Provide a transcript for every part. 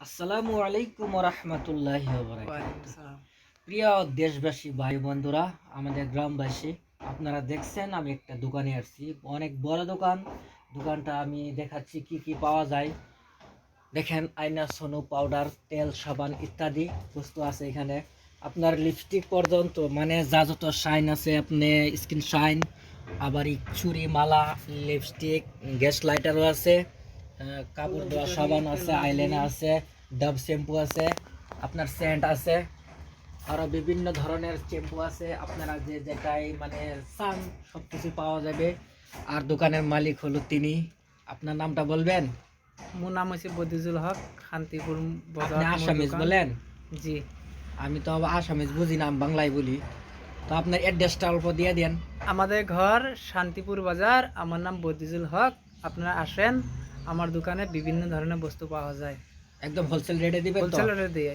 আসসালামু আলাইকুম রহমতুল্লাহি ওয়া বারাকাতুহু। প্রিয় দেশবাসী ভাই বন্ধুরা, আমাদের গ্রামবাসী, আপনারা দেখছেন আমি একটা দোকানে আসছি, অনেক বড় দোকান। দোকানটা আমি দেখাচ্ছি কি কি পাওয়া যায়। দেখেন, আয়না, সোনু, পাউডার, তেল, সাবান ইত্যাদি বস্তু আছে এখানে। আপনার লিপস্টিক পর্যন্ত, মানে যা যত শাইন আছে, আপনি স্কিন শাইন, আবার এই চুড়ি, মালা, লিপস্টিক, গ্যাস লাইটারও আছে, কাপড় ধোয়া সাবান আছে, আইলাইনার আছে, ডাব শ্যাম্পু আছে, আপনার সেন্ট আছে, আরও বিভিন্ন ধরনের শ্যাম্পু আছে। আপনারা যে যেটাই মানে চান সব কিছু পাওয়া যাবে। আর দোকানের মালিক হলো তিনি। আপনার নামটা বলবেন? মোর নাম হচ্ছে বদিজুল হক, শান্তিপুর আপনি বাজার মোর আসামিজ দোকান। বলেন? জি, আমি তো আবার আসামিজ বুঝি না, আমি বাংলায় বলি। তো আপনার অ্যাড্রেসটা অল্প দিয়ে দেন। আমাদের ঘর শান্তিপুর বাজার। আমার নাম বদিজুল হক। আপনারা আসেন, আমার দোকানে বিভিন্ন ধরনের বস্তু পাওয়া যায়। একদম হোলসেল রেটে দিবেন তো? হোলসেল রেটে দিয়ে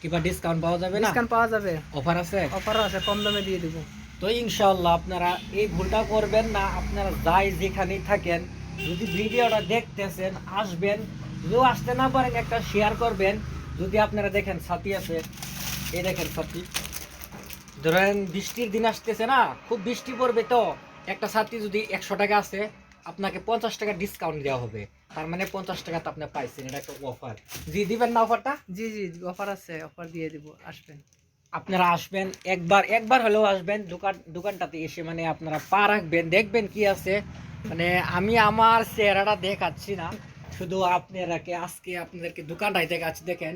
কিংবা ডিসকাউন্ট পাওয়া যাবে না? ডিসকাউন্ট পাওয়া যাবে, অফার আছে? অফারও আছে, কম দামে দিয়ে দেবো। তো ইনশাআল্লাহ আপনারা এই ভুলটা করবেন না। আপনারা যাই যেখানেই থাকেন, যদি ভিডিওটা দেখতেছেন, আসবেন। যদিও আসতে না পারেন, একটা শেয়ার করবেন। যদি আপনারা দেখেন ছাতি আছে, এই দেখেন ছাতি, ধরেন বৃষ্টির দিন আসতেছে না, খুব বৃষ্টি পড়বে, তো একটা ছাতি যদি 100 টাকা আছে, আপনাকে 50 টাকা ডিসকাউন্ট দেওয়া হবে। তার মানে 50 টাকা তো আপনি পাইছেন, এটা একটা অফার। জি, দিবেন না অফারটা? জি জি, অফার আছে, অফার দিয়ে দিব, আসবেন। আপনারা আসবেন, একবার একবার হলেও আসবেন দোকানটাতে এসে, মানে আপনারা পা রাখবেন, দেখবেন কি আছে। মানে আমি আমার চেহারাটা দেখাচ্ছি না, শুধু আপনারাকে আজকে আপনাদেরকে দোকানটাই দেখাচ্ছি। দেখেন,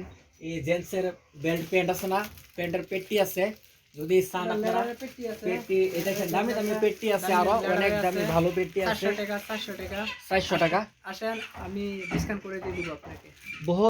এই জেন্টসের বেল্ট প্যান্ট আছে না, প্যান্টের পেটি আছে। যদি চান আপনারা পেটি, এই দেখেন দামি দামি পেটি আছে, আরো অনেক দামি ভালো পেটি আছে। 400 টাকা, 400 টাকা। 400 টাকা আসেন, আমি ডিসকাউন্ট করে দিয়ে দিব আপনাকে। বহু